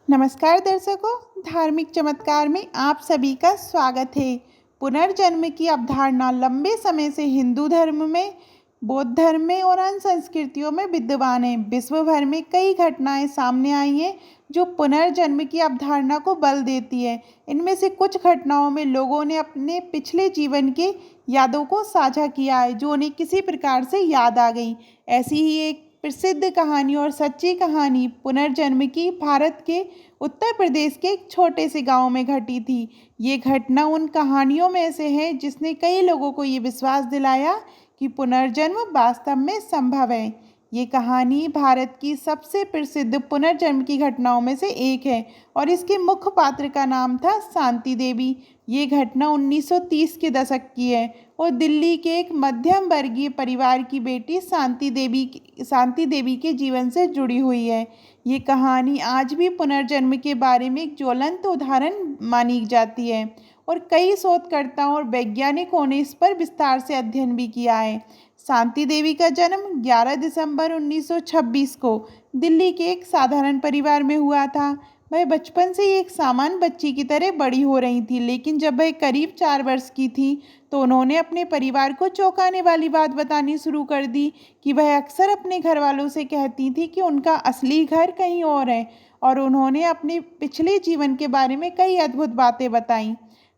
नमस्कार दर्शकों, धार्मिक चमत्कार में आप सभी का स्वागत है। पुनर्जन्म की अवधारणा लंबे समय से हिंदू धर्म में, बौद्ध धर्म में और अन्य संस्कृतियों में विद्यमान है। विश्व भर में कई घटनाएं सामने आई हैं जो पुनर्जन्म की अवधारणा को बल देती है। इनमें से कुछ घटनाओं में लोगों ने अपने पिछले जीवन के यादों को साझा किया है जो उन्हें किसी प्रकार से याद आ गई। ऐसी ही एक प्रसिद्ध कहानी और सच्ची कहानी पुनर्जन्म की भारत के उत्तर प्रदेश के एक छोटे से गांव में घटी थी। ये घटना उन कहानियों में से है जिसने कई लोगों को ये विश्वास दिलाया कि पुनर्जन्म वास्तव में संभव है। ये कहानी भारत की सबसे प्रसिद्ध पुनर्जन्म की घटनाओं में से एक है और इसके मुख्य पात्र का नाम था शांति देवी। ये घटना 1930 के दशक की है और दिल्ली के एक मध्यम वर्गीय परिवार की बेटी शांति देवी के जीवन से जुड़ी हुई है। ये कहानी आज भी पुनर्जन्म के बारे में एक ज्वलंत उदाहरण मानी जाती है और कई शोधकर्ताओं और वैज्ञानिकों ने इस पर विस्तार से अध्ययन भी किया है। शांति देवी का जन्म 11 दिसंबर 1926 को दिल्ली के एक साधारण परिवार में हुआ था। वह बचपन से ही एक सामान्य बच्ची की तरह बड़ी हो रही थी, लेकिन जब वह करीब 4 वर्ष की थी तो उन्होंने अपने परिवार को चौंकाने वाली बात बतानी शुरू कर दी कि वह अक्सर अपने घर वालों से कहती थी कि उनका असली घर कहीं और है, और उन्होंने अपने पिछले जीवन के बारे में कई अद्भुत बातें बताईं।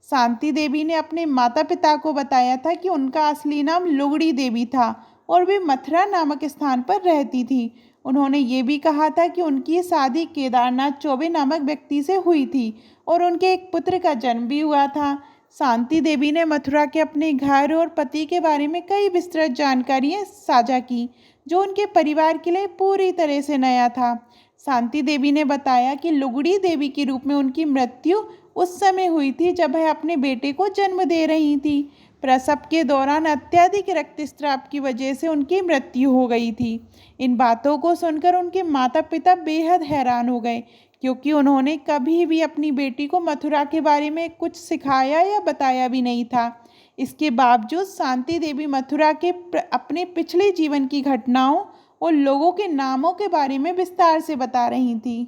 शांति देवी ने अपने माता पिता को बताया था कि उनका असली नाम लुगड़ी देवी था और वे मथुरा नामक स्थान पर रहती थी। उन्होंने ये भी कहा था कि उनकी शादी केदारनाथ चौबे नामक व्यक्ति से हुई थी और उनके एक पुत्र का जन्म भी हुआ था। शांति देवी ने मथुरा के अपने घर और पति के बारे में कई विस्तृत जानकारियां साझा की जो उनके परिवार के लिए पूरी तरह से नया था। शांति देवी ने बताया कि लुगड़ी देवी के रूप में उनकी मृत्यु उस समय हुई थी जब वह अपने बेटे को जन्म दे रही थी। प्रसव के दौरान अत्यधिक रक्तस्राव की वजह से उनकी मृत्यु हो गई थी। इन बातों को सुनकर उनके माता पिता बेहद हैरान हो गए, क्योंकि उन्होंने कभी भी अपनी बेटी को मथुरा के बारे में कुछ सिखाया या बताया भी नहीं था। इसके बावजूद शांति देवी मथुरा के अपने पिछले जीवन की घटनाओं और लोगों के नामों के बारे में विस्तार से बता रही थी।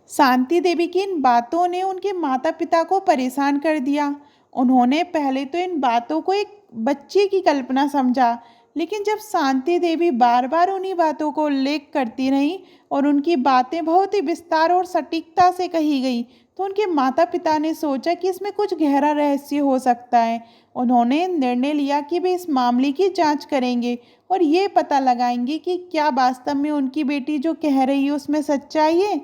शांति देवी की इन बातों ने उनके माता पिता को परेशान कर दिया। उन्होंने पहले तो इन बातों को एक बच्चे की कल्पना समझा, लेकिन जब शांति देवी बार बार उन्हीं बातों को उल्लेख करती रहीं और उनकी बातें बहुत ही विस्तार और सटीकता से कही गई तो उनके माता पिता ने सोचा कि इसमें कुछ गहरा रहस्य हो सकता है। उन्होंने निर्णय लिया कि वे इस मामले की जांच करेंगे और ये पता लगाएंगे कि क्या वास्तव में उनकी बेटी जो कह रही है उसमें सच्चाई है।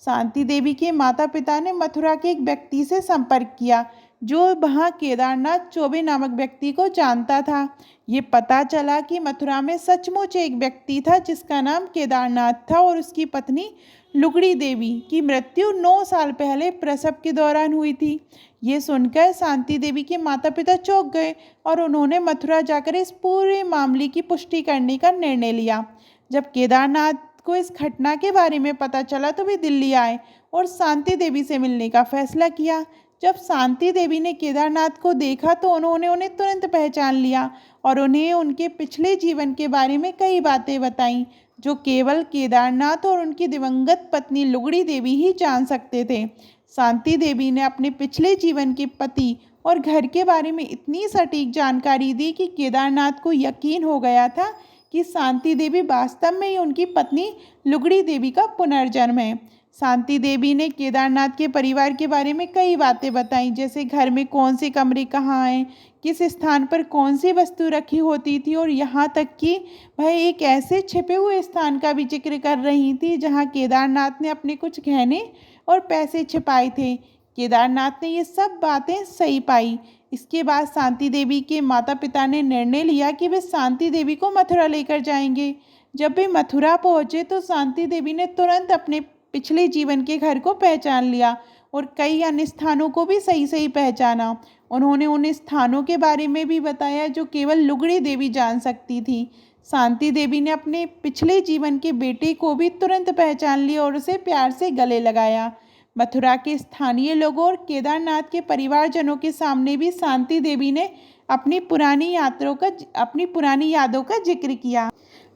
शांति देवी के माता पिता ने मथुरा के एक व्यक्ति से संपर्क किया जो वहाँ केदारनाथ चौबे नामक व्यक्ति को जानता था। ये पता चला कि मथुरा में सचमुच एक व्यक्ति था जिसका नाम केदारनाथ था और उसकी पत्नी लुगड़ी देवी की मृत्यु 9 साल पहले प्रसव के दौरान हुई थी। ये सुनकर शांति देवी के माता पिता चौंक गए और उन्होंने मथुरा जाकर इस पूरे मामले की पुष्टि करने का निर्णय लिया। जब केदारनाथ को इस घटना के बारे में पता चला तो वे दिल्ली आए और शांति देवी से मिलने का फैसला किया। जब शांति देवी ने केदारनाथ को देखा तो उन्होंने उन्हें तुरंत पहचान लिया और उन्हें उनके पिछले जीवन के बारे में कई बातें बताईं जो केवल केदारनाथ और उनकी दिवंगत पत्नी लुगड़ी देवी ही जान सकते थे। शांति देवी ने अपने पिछले जीवन के पति और घर के बारे में इतनी सटीक जानकारी दी कि केदारनाथ को यकीन हो गया था कि शांति देवी वास्तव में ही उनकी पत्नी लुगड़ी देवी का पुनर्जन्म है। शांति देवी ने केदारनाथ के परिवार के बारे में कई बातें बताईं, जैसे घर में कौन से कमरे कहाँ हैं, किस स्थान पर कौन सी वस्तु रखी होती थी और यहाँ तक कि वह एक ऐसे छिपे हुए स्थान का भी जिक्र कर रही थी जहाँ केदारनाथ ने अपने कुछ गहने और पैसे छिपाए थे। केदारनाथ ने ये सब बातें सही पाई। इसके बाद शांति देवी के माता पिता ने निर्णय लिया कि वे शांति देवी को मथुरा लेकर जाएंगे। जब वे मथुरा पहुँचे तो शांति देवी ने तुरंत अपने पिछले जीवन के घर को पहचान लिया और कई अन्य स्थानों को भी सही सही पहचाना। उन्होंने उन स्थानों के बारे में भी बताया जो केवल लुगड़ी देवी जान सकती थी। शांति देवी ने अपने पिछले जीवन के बेटे को भी तुरंत पहचान लिया और उसे प्यार से गले लगाया। मथुरा के स्थानीय लोगों और केदारनाथ के परिवारजनों के सामने भी शांति देवी ने अपनी पुरानी यादों का जिक्र किया,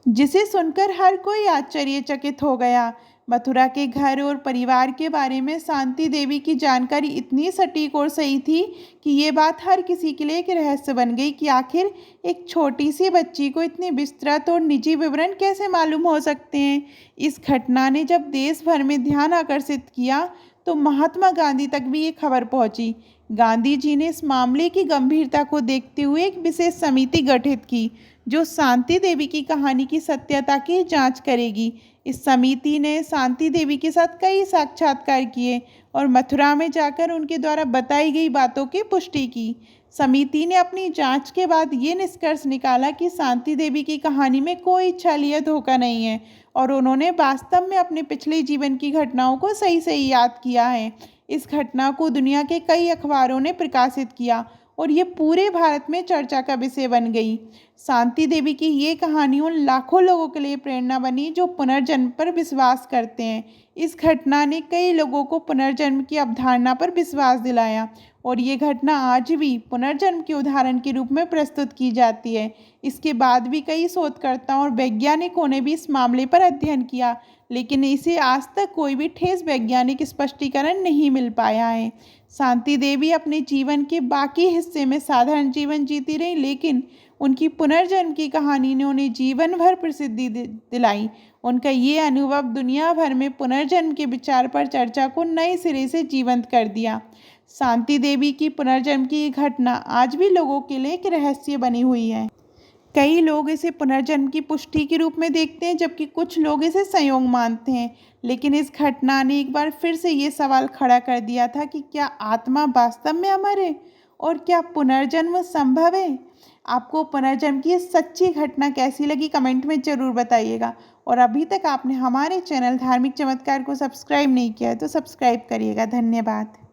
जिसे सुनकर हर कोई आश्चर्यचकित हो गया। मथुरा के घर और परिवार के बारे में शांति देवी की जानकारी इतनी सटीक और सही थी कि ये बात हर किसी के लिए एक रहस्य बन गई कि आखिर एक छोटी सी बच्ची को इतने विस्तृत और निजी विवरण कैसे मालूम हो सकते हैं। इस घटना ने जब देश भर में ध्यान आकर्षित किया तो महात्मा गांधी तक भी ये खबर पहुंची। गांधी जी ने इस मामले की गंभीरता को देखते हुए एक विशेष समिति गठित की जो शांति देवी की कहानी की सत्यता की जांच करेगी। इस समिति ने शांति देवी के साथ कई साक्षात्कार किए और मथुरा में जाकर उनके द्वारा बताई गई बातों की पुष्टि की। समिति ने अपनी जांच के बाद ये निष्कर्ष निकाला कि शांति देवी की कहानी में कोई छल धोखा नहीं है और उन्होंने वास्तव में अपने पिछले जीवन की घटनाओं को सही सही याद किया है। इस घटना को दुनिया के कई अखबारों ने प्रकाशित किया और ये पूरे भारत में चर्चा का विषय बन गई। शांति देवी की ये कहानी उन लाखों लोगों के लिए प्रेरणा बनी जो पुनर्जन्म पर विश्वास करते हैं। इस घटना ने कई लोगों को पुनर्जन्म की अवधारणा पर विश्वास दिलाया और ये घटना आज भी पुनर्जन्म के उदाहरण के रूप में प्रस्तुत की जाती है। इसके बाद भी कई शोधकर्ताओं और वैज्ञानिकों ने भी इस मामले पर अध्ययन किया, लेकिन इसे आज तक कोई भी ठोस वैज्ञानिक स्पष्टीकरण नहीं मिल पाया है। शांति देवी अपने जीवन के बाकी हिस्से में साधारण जीवन जीती रही, लेकिन उनकी पुनर्जन्म की कहानी ने उन्हें जीवन भर प्रसिद्धि दिलाई। उनका ये अनुभव दुनिया भर में पुनर्जन्म के विचार पर चर्चा को नए सिरे से जीवंत कर दिया। शांति देवी की पुनर्जन्म की ये घटना आज भी लोगों के लिए एक रहस्य बनी हुई है। कई लोग इसे पुनर्जन्म की पुष्टि के रूप में देखते हैं, जबकि कुछ लोग इसे संयोग मानते हैं। लेकिन इस घटना ने एक बार फिर से ये सवाल खड़ा कर दिया था कि क्या आत्मा वास्तव में अमर है और क्या पुनर्जन्म संभव है। आपको पुनर्जन्म की ये सच्ची घटना कैसी लगी कमेंट में ज़रूर बताइएगा। और अभी तक आपने हमारे चैनल धार्मिक चमत्कार को सब्सक्राइब नहीं किया है तो सब्सक्राइब करिएगा। धन्यवाद।